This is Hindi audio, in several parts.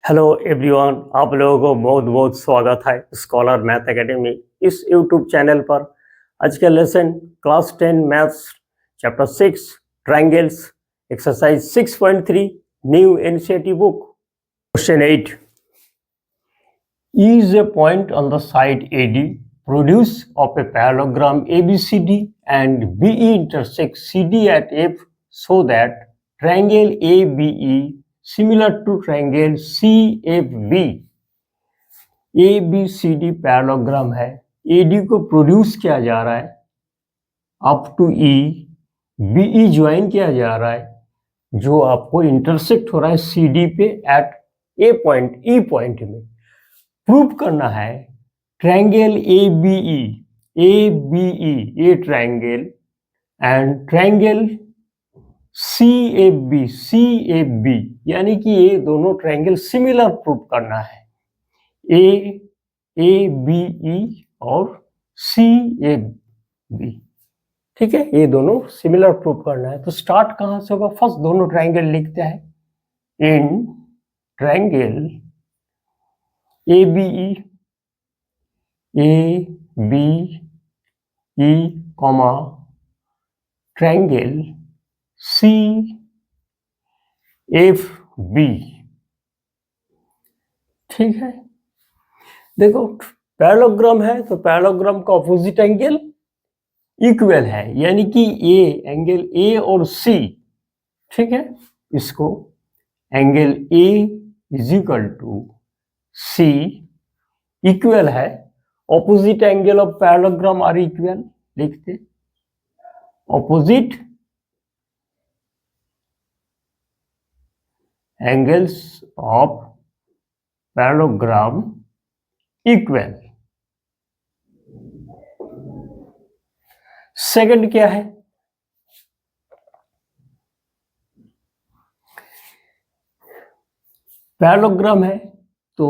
हेलो एवरीवन, आप लोगों को बहुत बहुत स्वागत है स्कॉलर मैथ एकेडमी इस यूट्यूब चैनल पर। आज का lesson class 10 maths chapter 6 triangles exercise 6.3 new NCERT book. Question 8 is a point on the side AD produce of a parallelogram ABCD and BE intersects CD at F so that triangle ABE similar to triangle CFB ABCD parallelogram है। AD को प्रोड्यूस किया जा रहा है up to E, BE join किया जा रहा है जो आपको इंटरसेक्ट हो रहा है CD पे at A point E point में। प्रूव करना है triangle ABE a triangle and triangle CFB यानी कि ये दोनों ट्रायंगल सिमिलर प्रूव करना है। ABE और CFB, ठीक है, ये दोनों सिमिलर प्रूव करना है। तो स्टार्ट कहां से होगा? फर्स्ट दोनों ट्रायंगल लिखते हैं। In triangle ABE comma triangle CFB, ठीक है। देखो पैरेललोग्राम है तो पैरेललोग्राम का ऑपोजिट एंगल इक्वल है, यानी कि ए एंगल ए और सी, ठीक है। इसको angle A is equal to C equal है। Opposite angle of parallelogram are equal, लिखते opposite angles of parallelogram equal. Second क्या है? पैरेललोग्राम है तो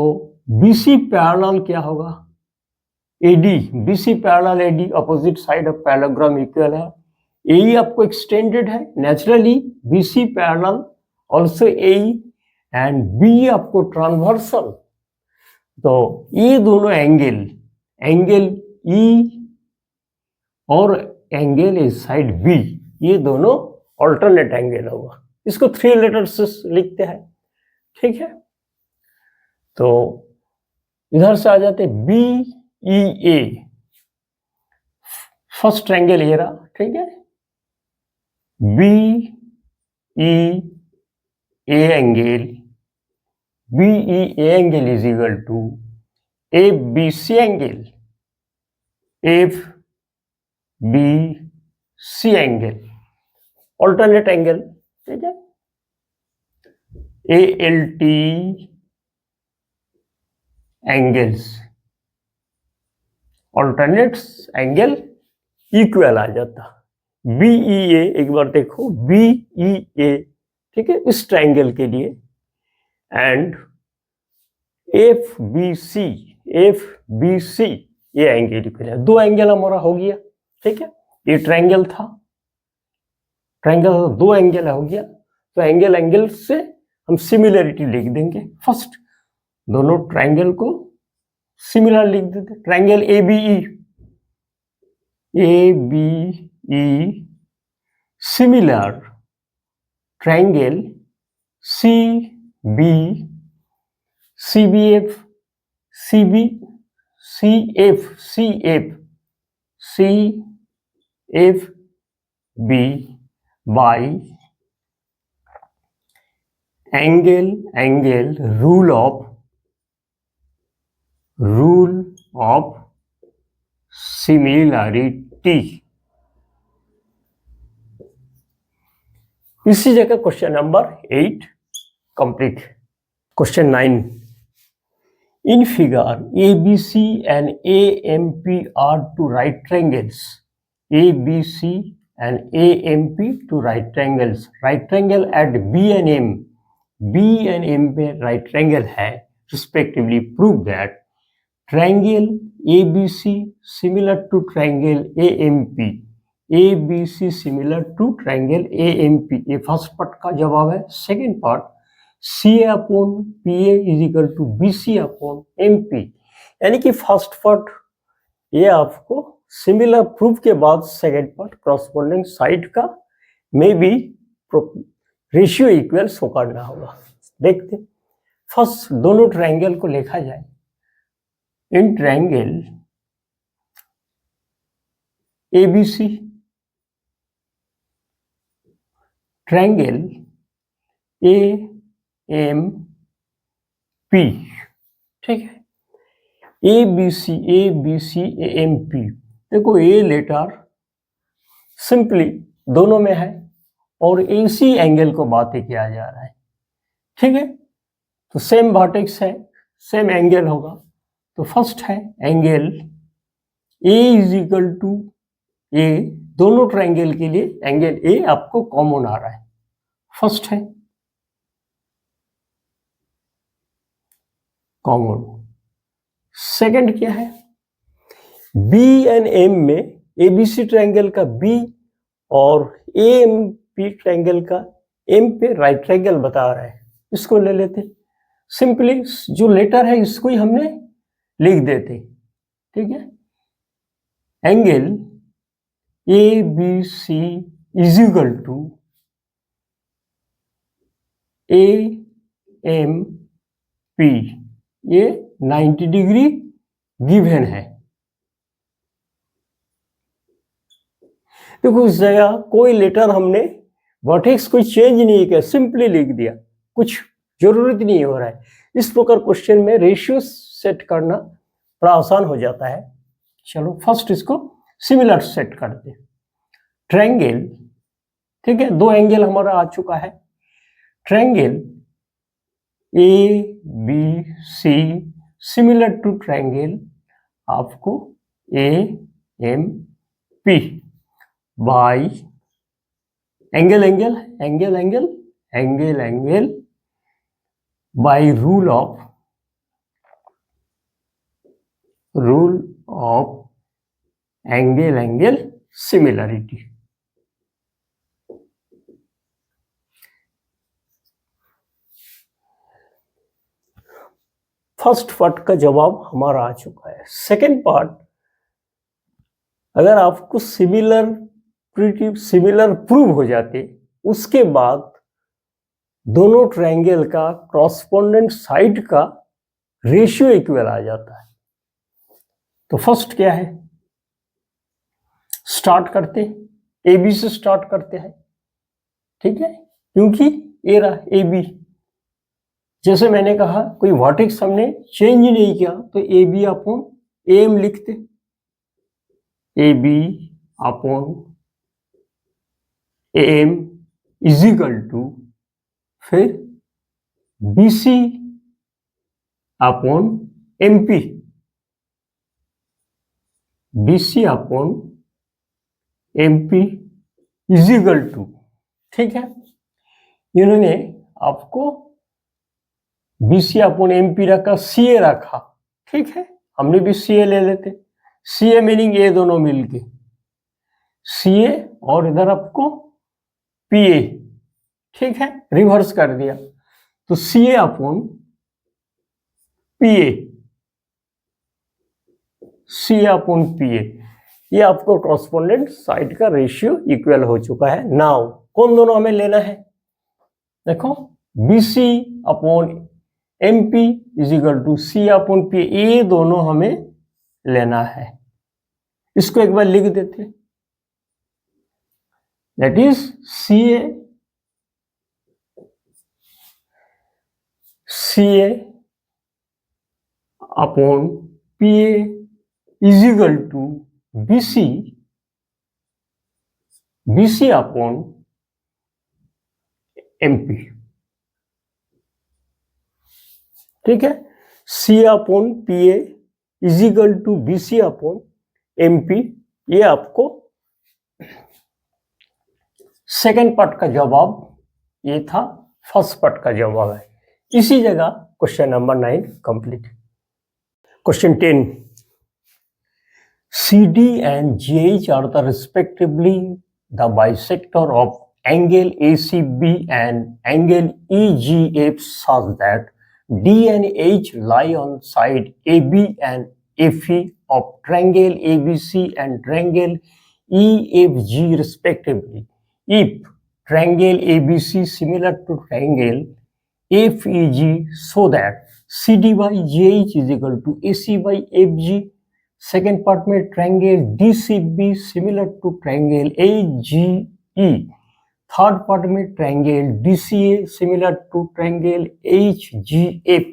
BC पैरेलल क्या होगा? AD, BC parallel AD, opposite side of parallelogram equal है। AE आपको एक्सटेंडेड है naturally, BC parallel also AE and BE आपको ट्रांसवर्सल। तो ये दोनों एंगल E और एंगल इस साइड B, ये दोनों ऑल्टरनेट एंगल होगा। इसको 3 लेटर्स से लिखते हैं, ठीक है। तो इधर से आ जाते BEA, फर्स्ट ट्रायंगल ये रहा, ठीक है। BEA angle is equal to ABC angle alternate angle, ठीक है। ALT angles alternates angle equal आ जाता। BEA एक बार देखो, BEA, ठीक है, इस ट्रायंगल के लिए। एंड FBC ये एंगल इक्वल है। 2 एंगल हमारा हो गया, ठीक है। ये ट्रायंगल था, ट्रायंगल 2 एंगल हो गया। तो एंगल से हम सिमिलरिटी लिख देंगे। फर्स्ट दोनों ट्रायंगल को सिमिलर लिख देते। Triangle ABE similar triangle CBF CFB bye angle rule of similarity. इसी जगह question number 8 complete. Question 9, in figure ABC and AMP are two right triangles. ABC and AMP two right triangles. Right triangle at B and M. B and M पे right triangle है respectively. Prove that triangle ABC similar to triangle AMP. ABC similar to triangle AMP. ये फर्स्ट पार्ट का जवाब है। Second part, CA upon PA is equal to BC upon MP। यानी कि फर्स्ट पार्ट ये आपको सिमिलर प्रूफ के बाद सेकेंड पार्ट क्रॉसपोंडिंग साइड का may be ratio equal show करना होगा। देखते फर्स्ट दोनों ट्रायंगल को लिखा जाए। In triangle ABC, triangle AMP, ठीक है। ABC AMP, देखो ए लेटर सिंपली दोनों में है और AC एंगल को बातें किया जा रहा है, ठीक है। तो सेम वर्टेक्स है, सेम एंगल होगा। तो फर्स्ट है angle A is equal to A, दोनों ट्रायंगल के लिए एंगल A आपको कॉमन आ रहा है, फर्स्ट है कॉमन। सेकंड क्या है, B एंड M में ABC ट्रायंगल का B और AMP ट्रायंगल का M पे राइट ट्रायंगल बता रहा है, इसको ले लेते। सिंपली जो लेटर है इसको ही हमने लिख देते, ठीक है। Angle ABC is equal to AMP, ये 90 डिग्री गिवन है। देखो इस जगह कोई लेटर हमने वर्टेक्स कोई चेंज नहीं किया, सिंपली लिख दिया, कुछ जरूरत नहीं हो रहा है। इस प्रकार क्वेश्चन में रेशियो सेट करना बड़ा आसान हो जाता है। चलो फर्स्ट इसको सिमिलर सेट करते हैं। ट्रायंगल, ठीक है, दो एंगल हमारा आ चुका है। Triangle ABC similar to triangle आपको AMP by angle by rule of angle similarity। फर्स्ट पार्ट का जवाब हमारा आ चुका है। सेकंड पार्ट, अगर आपको सिमिलर प्रूव हो जाते, उसके बाद दोनों ट्रायंगल का क्रॉसपोंडेंट साइड का रेशियो इक्वल आ जाता है। तो फर्स्ट क्या है, स्टार्ट करते ए बी से स्टार्ट करते हैं, ठीक है, क्योंकि ए रहा ए बी। जैसे मैंने कहा कोई वर्टेक्स हमने चेंज नहीं किया, तो ए बी अपॉन एम लिखते, A B upon M is equal to फिर BC upon MP, BC upon MP is equal to, ठीक है। इन्होंने आपको BC अपॉन MP रखा, CA रखा, ठीक है, हमने भी CA ले लेते। CA मीनिंग ये दोनों मिलके CA और इधर आपको PA, ठीक है, रिवर्स कर दिया तो CA upon PA, CA upon PA, ये आपको क्रॉसपोंडेंट साइड का रेशियो इक्वल हो चुका है। नाउ कौन दोनों हमें लेना है, देखो BC upon MP is equal to CA upon PA, ये दोनों हमें लेना है। इसको एक बार लिख देते, that is CA upon PA is equal to BC upon MP, ठीक है। CA upon PA is equal to BC upon MP, ये आपको सेकेंड पार्ट का जवाब ये था, फर्स्ट पार्ट का जवाब है। इसी जगह question number 9 complete. Question 10, CD and GH are the respectively the bisector of angle ACB and angle EGF such that D and H lie on side AB and FE of triangle ABC and triangle EFG respectively. If triangle ABC similar to triangle FEG so that CD by GH is equal to AC by FG. Second part में triangle DCB similar to triangle AGE. Third part में triangle DCA similar to triangle HGF.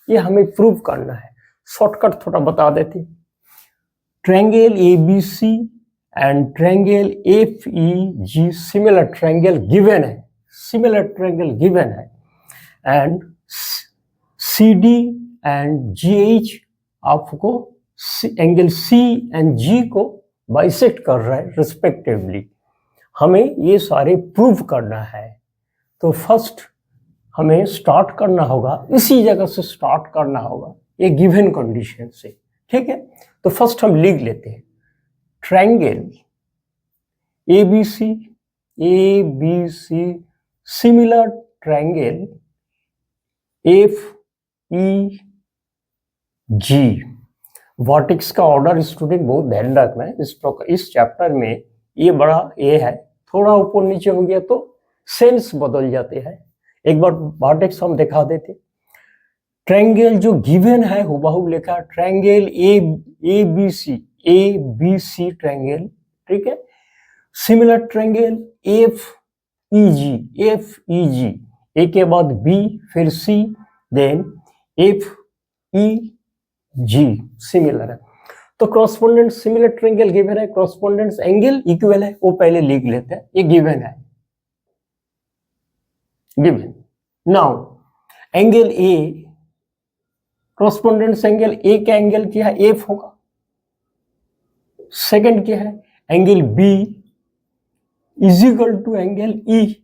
ये हमें प्रूव करना है. शॉर्टकट थोड़ा बता देते. Triangle ABC and triangle FEG similar triangle given है. सिमिलर ट्रायंगल गिवन है एंड CD एंड GH आपको एंगल C एंड G को बाइसेक्ट कर रहा है रिस्पेक्टिवली. हमें ये सारे प्रूव करना है. तो फर्स्ट हमें स्टार्ट करना होगा, इसी जगह से स्टार्ट करना होगा, ये गिवन कंडीशन से. ठीक है, तो फर्स्ट हम लिख लेते हैं triangle ABC similar triangle FEG. Vertex का ऑर्डर स्टूडेंट बहुत ध्यान रखना है. इस चैप्टर में ये बड़ा ए है, थोड़ा ऊपर नीचे हो गया तो सेंस बदल जाते हैं. एक बार वर्टेक्स हम दिखा देते. ट्रायंगल जो गिवन है हुबहू लिखा ट्रायंगल ABC ट्रायंगल. ठीक है, सिमिलर ट्रायंगल FEG ए के बाद B फिर C देन FEG सिमिलर है. तो क्रॉसपोंडेंट सिमिलर ट्रायंगल गिवन है, क्रॉसपोंडेंस एंगल इक्वल है, वो पहले लिख लेते हैं. ये गिवन है, given. Now angle A, correspondence angle A का एंगल क्या है? F होगा. सेकंड क्या है? Angle B is equal to angle E.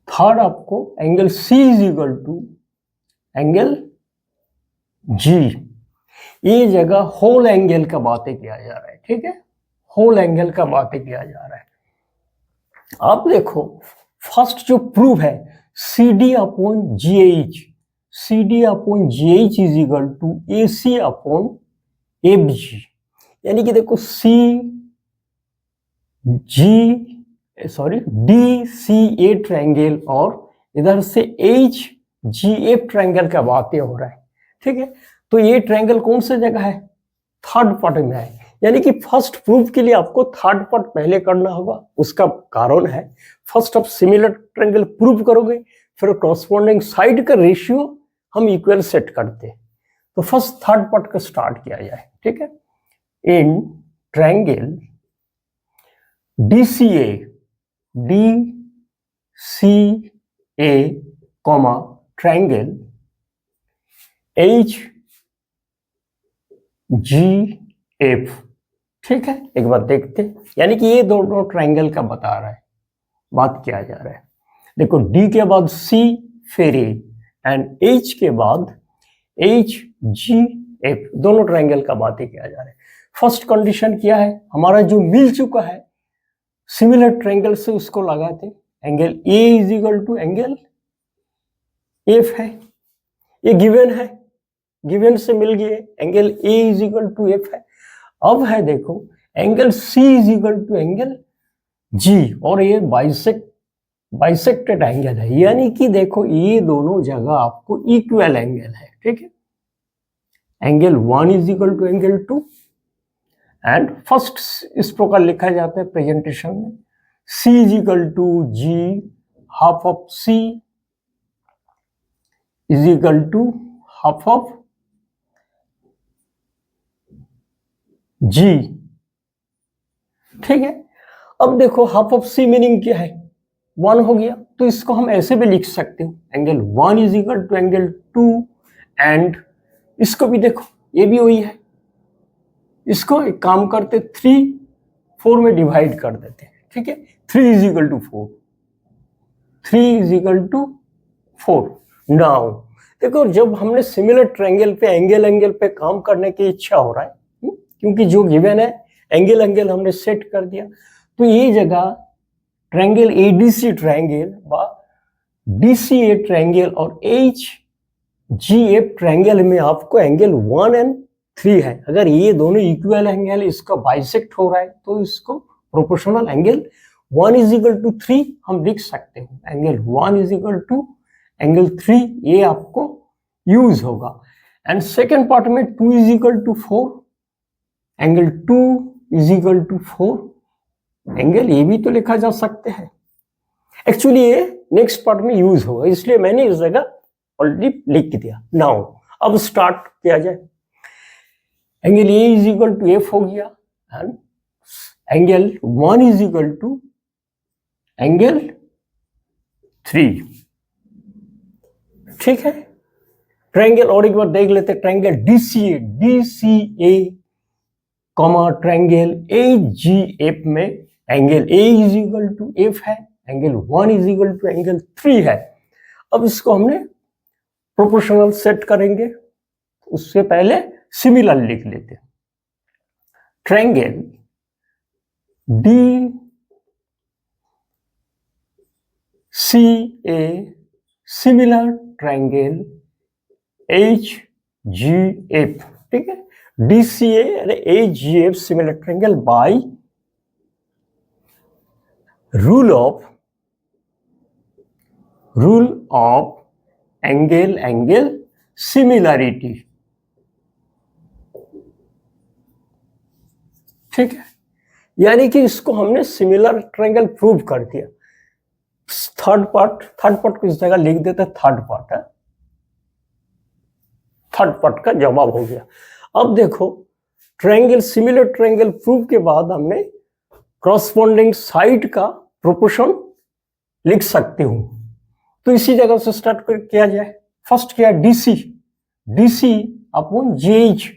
Third आपको angle C is equal to angle G. ये जगह होल एंगल का बातें किया जा रहा है. ठीक है, होल एंगल का बातें किया जा रहा है. आप देखो फर्स्ट जो प्रूव है CD upon GH is equal to AC upon FG. यानी कि देखो DCA ट्रायंगल और इधर से HGF ट्रायंगल का बातें हो रहा है. ठीक है, तो ये ट्रायंगल कौन सी जगह है? थर्ड पार्ट में है. यानी कि फर्स्ट प्रूफ के लिए आपको थर्ड पार्ट पहले करना होगा. उसका कारण है फर्स्ट आप सिमिलर ट्रायंगल प्रूव करोगे, फिर कॉरस्पॉन्डिंग साइड का रेशियो हम इक्वल सेट करते हैं. तो फर्स्ट थर्ड पार्ट का स्टार्ट किया जाए. ठीक है, in triangle DCA comma triangle HGF. ठीक है, एक बार देखते हैं. यानी कि ये दोनों ट्रायंगल का बता रहा है, बात किया जा रहा है. देखो D के बाद C फिर A एंड H के बाद HGF, दोनों ट्रायंगल का बातें किया जा रहा है. फर्स्ट कंडीशन क्या है? हमारा जो मिल चुका है सिमिलर ट्रायंगल से उसको लगाते. Angle A is equal to angle F है, ये गिवन है, गिवन से मिल गए. Angle A is equal to F है. अब है देखो angle C is equal to angle G और ये बाइसेक्टेड एंगल है. यानी कि देखो ये दोनों जगह आपको इक्वल एंगल है. ठीक है, angle 1 is equal to angle 2 and first इस प्रकार लिखा जाता है प्रेजेंटेशन में C is equal to G half of C is equal to half of G. ठीक है, अब देखो हाफ ऑफ C मीनिंग क्या है? 1 हो गया. तो इसको हम ऐसे भी लिख सकते हो angle 1 is equal to angle 2 and इसको भी देखो ये भी वही है. इसको एक काम करते 3-4 में डिवाइड कर देते हैं. ठीक है, 3 is equal to 4, 3 is equal to 4. Now देखो जब हमने सिमिलर ट्रायंगल पे एंगल पे काम करने की इच्छा हो रहा है, क्योंकि जो गिवन है एंगल हमने सेट कर दिया, तो ये जगह ट्रायंगल एडीसी ट्रायंगल व डीसीए ट्रायंगल और एच जी एफ ट्रायंगल में आपको एंगल 1 एंड 3 है। अगर ये दोनों इक्वल एंगल इसका बाइसेक्ट हो रहा है तो इसको proportional angle 1 is equal to 3 हम लिख सकते हैं। Angle 1 is equal to angle 3 ये आपको यूज होगा। एंड सेकेंड पार्ट में 2 is equal to 4, angle 2 is equal to 4 angle ये भी तो लिखा जा सकते हैं। एक्चुअली ये नेक्स्ट पार्ट में यूज होगा इसलिए मैंने इस जगह ऑलरेडी लिख दिया। नाउ अब स्टार्ट किया जाए। Angle A is equal to F हो गया and angle 1 is equal to angle 3, ठीक है। ट्रायंगल और एक बार देख लेते हैं। Triangle D C A comma triangle A G F में angle A is equal to F है, angle 1 is equal to angle 3 है। अब इसको हमने प्रोपोर्शनल सेट करेंगे, उससे पहले सिमिलर लिख लेते हैं। Triangle D C A similar triangle H G F, ठीक है। DCA and AGF similar triangle by rule of angle similarity, ठीक है। यानी कि इसको हमने सिमिलर ट्रायंगल प्रूव कर दिया। थर्ड पार्ट को इस जगह लिख देते, थर्ड पार्ट है, थर्ड पार्ट का जवाब हो गया। अब देखो ट्रायंगल सिमिलर ट्रायंगल प्रूव के बाद हमने कॉरस्पॉन्डिंग साइड का प्रोपोर्शन लिख सकते हूं। तो इसी जगह से स्टार्ट किया जाए। फर्स्ट क्या है DC upon JH,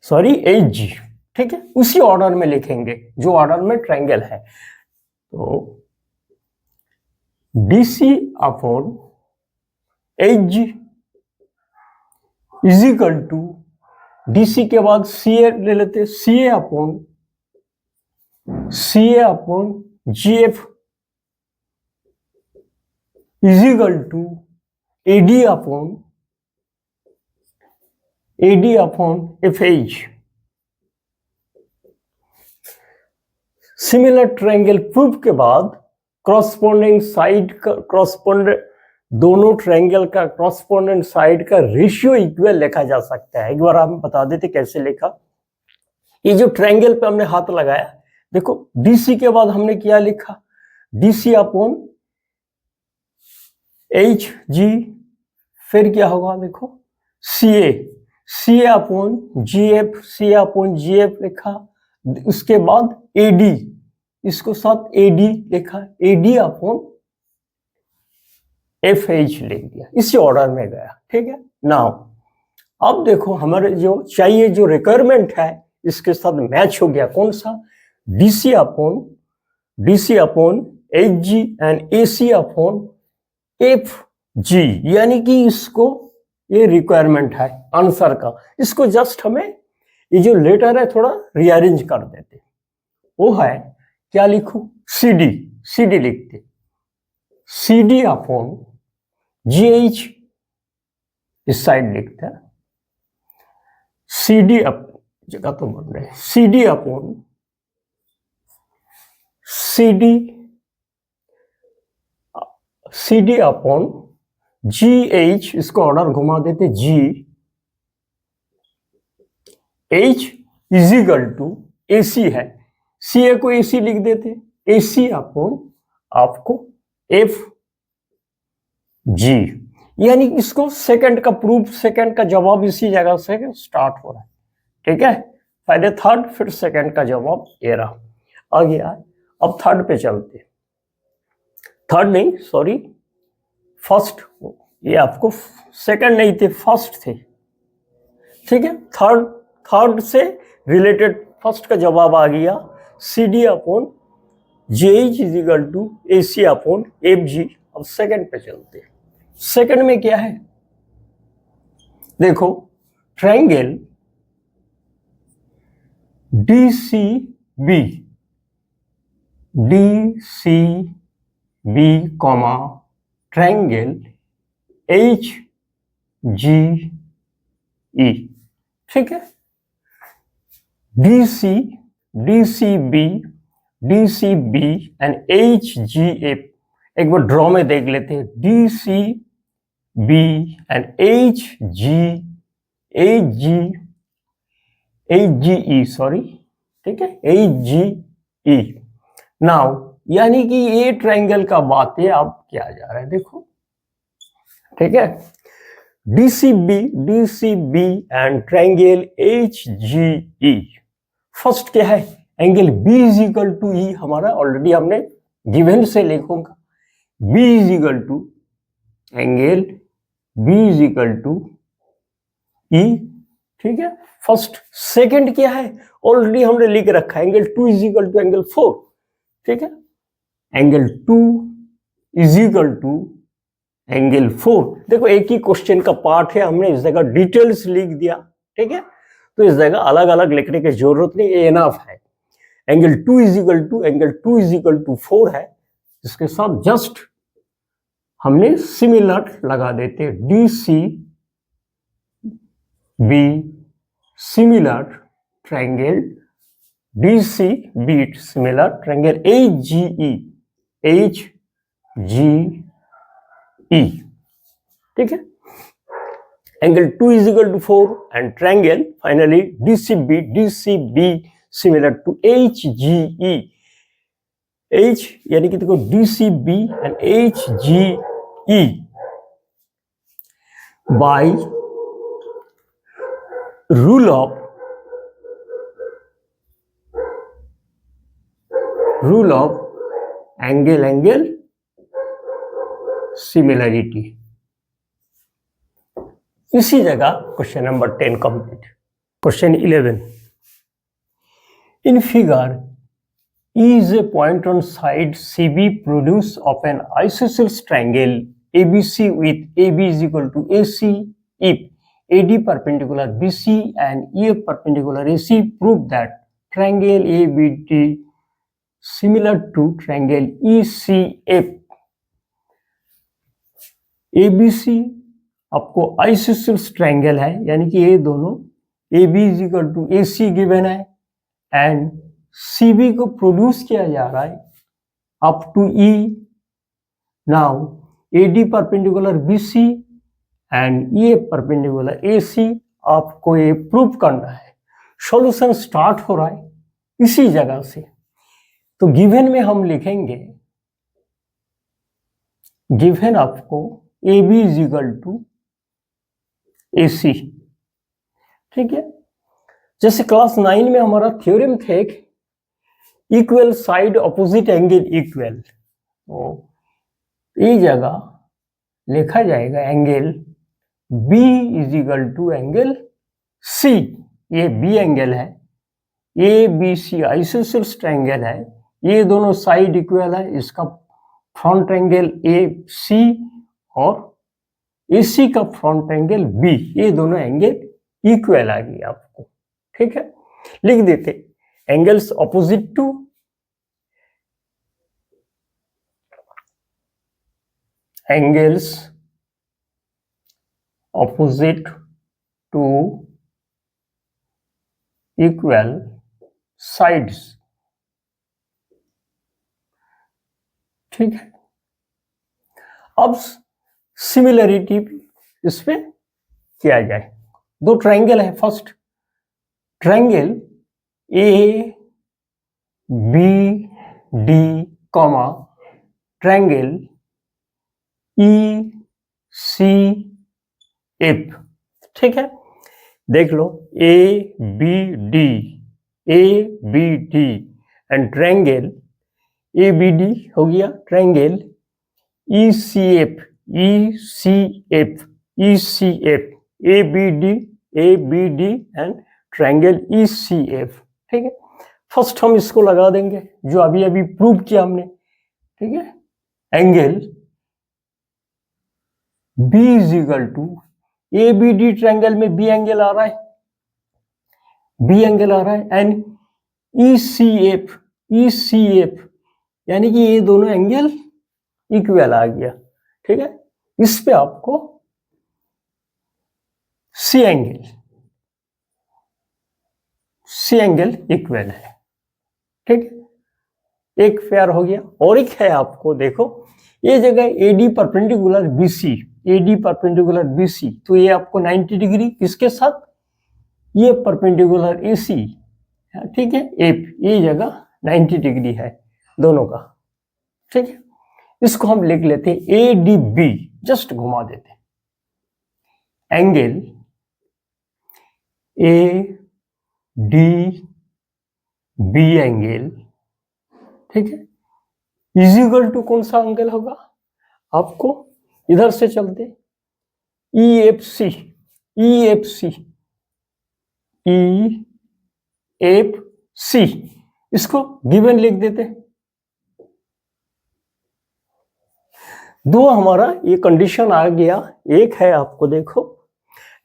sorry H G, ठीक है। उसी ऑर्डर में लिखेंगे जो ऑर्डर में ट्रायंगल है। तो DC upon H G is equal to DC के बाद सीए ले लेते, CA upon GF is equal to AD upon FH. Similar triangle prove के बाद कॉरस्पॉन्डिंग साइड का दोनों ट्रायंगल का कॉरस्पॉन्डेंट साइड का रेशियो इक्वल लिखा जा सकता है। एक बार हम बता देते कैसे लिखा। ये जो ट्रायंगल पे हमने हाथ लगाया, देखो डीसी के बाद हमने क्या लिखा, डीसी अपॉन एच जी, फिर क्या होगा देखो सीए अपॉन जीएफ लिखा। उसके बाद एडी, इसको साथ एडी लिखा, एडी अपॉन एफ एच लिख दिया। इसी ऑर्डर में गया, ठीक है। नाउ अब देखो हमारे जो चाहिए जो रिक्वायरमेंट है इसके साथ मैच हो गया। कौन सा, DC upon H ji and AC upon F G, यानी कि इसको ये रिक्वायरमेंट है आंसर का। इसको जस्ट हमें ये जो लेटर है थोड़ा रीअरेंज कर देते। वो है क्या लिखूं, सीडी लिखते, सीडी अपॉन जीएच इस साइड लिखते हैं, सीडी अप जगह तो बन रहे, सीडी अपॉन जीएच, इसको ऑर्डर घुमा देते, G H is equal to AC है, सीए को एसी लिख देते, एसी अपॉन आपको एफ जी, यानी इसको सेकंड का प्रूफ, सेकंड का जवाब इसी जगह से स्टार्ट हो रहा है, ठीक है। पहले थर्ड फिर सेकंड का जवाब ये रहा आ गया। अब थर्ड पे चलते, थर्ड नहीं सॉरी फर्स्ट, ये आपको सेकंड नहीं थे फर्स्ट थे, ठीक है। थर्ड से रिलेटेड फर्स्ट का जवाब आ गया, CD upon JH is equal to AC upon F G. अब सेकंड पे चलते हैं। सेकंड में क्या है देखो, triangle DCB DCB comma triangle HGE, ठीक है। DCB एंड HGF एक बार ड्रॉ में देख लेते हैं। DCB एंड HGE, सॉरी, ठीक है, HGE। नाउ यानी कि ये ट्रायंगल का बात है, अब क्या जा रहा है देखो, ठीक है। DCB and triangle HGE। First क्या है, angle B is equal to E, हमारा ऑलरेडी हमने गिवन से लिखूंगा, B is equal to angle B is equal to E, ठीक है। फर्स्ट। सेकंड क्या है, ऑलरेडी हमने लिख रखा है, angle 2 is equal to angle 4, ठीक है। Angle 2 is equal to angle 4। देखो एक ही क्वेश्चन का पार्ट है, हमने इस जगह डिटेल्स लिख दिया, ठीक है, तो इस जगह अलग अलग लिखने की जरूरत नहीं, ये एनफ है। एंगल 2 इज इक्वल टू 4 है, इसके साथ जस्ट हमने सिमिलर लगा देते हैं, DCB similar triangle, DCB similar triangle HGE, ठीक है। Angle 2 is equal to 4 and triangle finally DCB similar to HGE, H यानी कि देखो DCB and HGE by rule of angle similarity. इसी जगह question number 10 complete. Question 11, in figure E is a point on side CB produce of an isosceles triangle ABC with AB is equal to AC if AD perpendicular BC and EF perpendicular AC. Prove that triangle ABD similar to triangle ECF। ABC आपको आइसोसेलेस ट्रायंगल है, यानी कि ये दोनों AB is equal to AC given है एंड CB को प्रोड्यूस किया जा रहा है up to E। Now AD perpendicular BC and EF perpendicular AC, आपको ये प्रूव करना है। सॉल्यूशन स्टार्ट हो रहा है इसी जगह से, तो गिवन में हम लिखेंगे, गिवन आपको AB is equal to AC, ठीक है। जैसे क्लास 9 में हमारा थ्योरम थे equal side opposite angle equal, तो ये जगह लिखा जाएगा angle B is equal to angle C। ये B एंगल है, ABC आइसोसेलेस ट्रायंगल है, ये दोनों साइड इक्वल है, इसका फ्रंट एंगल AC और AC का फ्रंट एंगल B, ये दोनों एंगल इक्वल आ गई आपको, ठीक है। लिख देते angles opposite to equal sides, ठीक है। अब सिमिलरिटी इस पे किया जाए। दो ट्रायंगल है, first triangle ABD comma triangle ECF, ठीक है। देख लो ABD एंड ट्रायंगल ABD हो गया, triangle ECF ABD and triangle ECF, ठीक है। फर्स्ट हम इसको लगा देंगे जो अभी अभी प्रूव किया हमने, ठीक है। Angle B is equal to ABD triangle में B एंगल आ रहा है, एंड ECF यानी कि ये दोनों एंगल इक्वल आ गया, ठीक है। इस पे आपको सी एंगल इक्वल है, ठीक है। एक पेयर हो गया। और एक है आपको, देखो ये जगह AD perpendicular BC, AD perpendicular BC, तो ये आपको 90 डिग्री किसके साथ, ये परपेंडिकुलर एसी, ठीक है, एप, ये जगह 90 डिग्री है दोनों का, ठीक है। इसको हम लिख लेते हैं ए डी बी, जस्ट घुमा देते हैं। Angle A D B angle, ठीक है, इज इक्वल टू कौन सा एंगल होगा, आपको इधर से चलते E F C, E F C, E F C, इसको गिवन लिख देते हैं। दो हमारा ये कंडीशन आ गया। एक है आपको देखो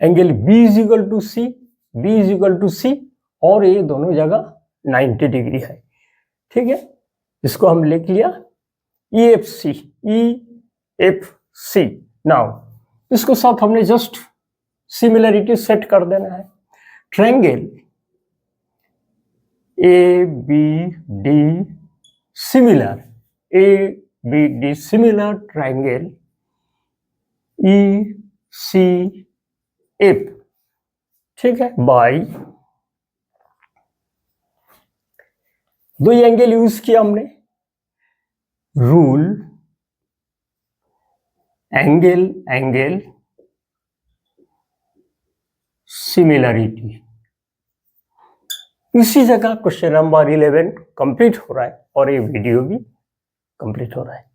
angle B is equal to C, B is equal to C, और ये दोनों जगह 90 डिग्री है, ठीक है। इसको हम लिख लिया E F C, E F C. Now इसको साथ हमने जस्ट सिमिलरिटी सेट कर देना है। Triangle A B D similar, A B D similar triangle E C F, ठीक है, बाई, दो एंगल यूज किया हमने, रूल एंगल एंगल सिमिलरिटी। इसी जगह क्वेश्चन नंबर 11 कंप्लीट हो रहा है और ये वीडियो भी कंप्लीट हो रहा है।